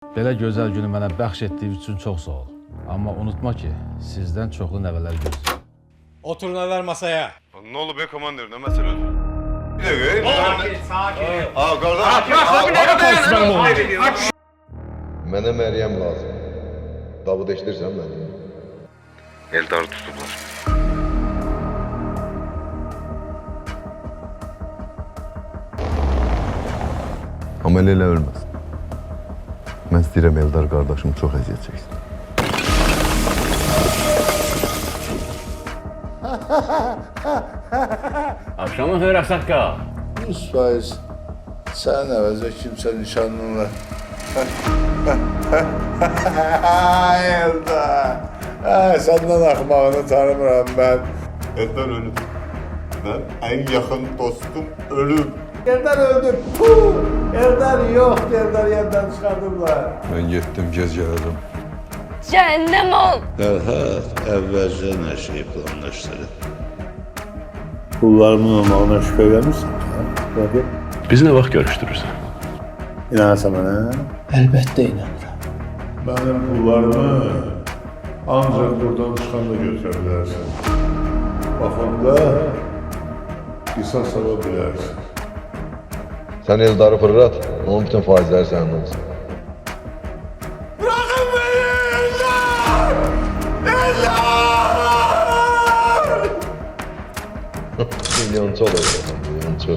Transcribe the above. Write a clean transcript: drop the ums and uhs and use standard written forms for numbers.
Belə gözəl günü mənə bəxş etdiyi üçün çox sağ ol. Amma unutma ki, sizdən çoxlu nəvələr gözləyir. Oturun əvvəl masaya. Ne oldu be komandir, ne mesele? Bir dakika. Sakin. Aa kardeş. Mənə Məryəm lazım. Davud eşidirsən məni? Eldar'ı tutublar. Amma elə ölməz. Mən istəyirəm Eldar qardaşım çox əziyyət çəksin. Akşamın xeyir Ağsaqqal. 100% sənin əvəzə kimsə nişanlınla. Eldar. Səndən axmağını tanımıram mən. Eldar ölüb. Mən ən yaxın dostum ölüb. Eldar öldü. Eldar yox, Eldar yerdən çıxardıblar. Mən getdim, gec gəlirəm. Cehennem ol. Fərhad əvvəlcə nə şey planlaşdırıb? Pullarımın olmağına şübhə vermirsən, hə? Bakı, Biz nə vaxt görüşdürürsən? inanırsan mənə? Əlbəttə inanıram. Mənim pullarımı ancaq buradan çıxanda götürə bilərsən. Baxanda qisas ala bilərsən. Sən Eldarı fırlat, onun bütün faizləri sənin olsun. Bırakın beni Eldar! Eldar! Milyonçu olacaqsan, milyonçu.